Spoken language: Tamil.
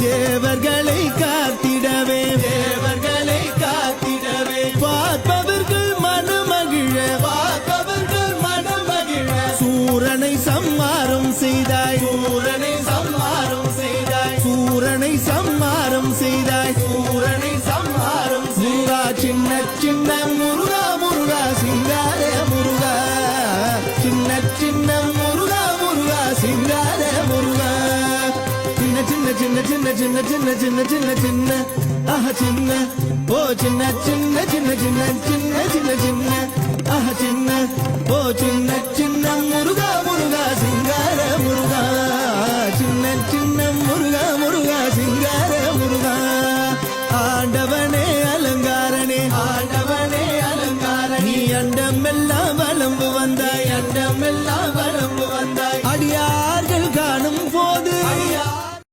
தேவர்களை காத்திடவே தேவர்களை காத்திடவே பார்ப்பவர்கள் மனமகிழ பார்ப்பவர்கள் மனம் மகிழ சூரனை சம்மாரம் செய்தாய் சூரனை சம்மாரம் செய்தாய் சூரனை சம்மாரம் செய்தாய் சூரனை சம்மாரம் முருகா சின்ன சின்ன முருகா முருகா சிங்கார முருகா சின்ன சின்ன முருகா முருகா சிங்கார முருகா சின்ன சின்ன சின்ன சின்ன சின்ன சின்ன சின்ன சின்ன சின்ன ஆஹ சின்ன ஓ சின்ன சின்ன சின்ன சின்ன சின்ன சின்ன சின்ன ஆஹ சின்ன ஓ சின்ன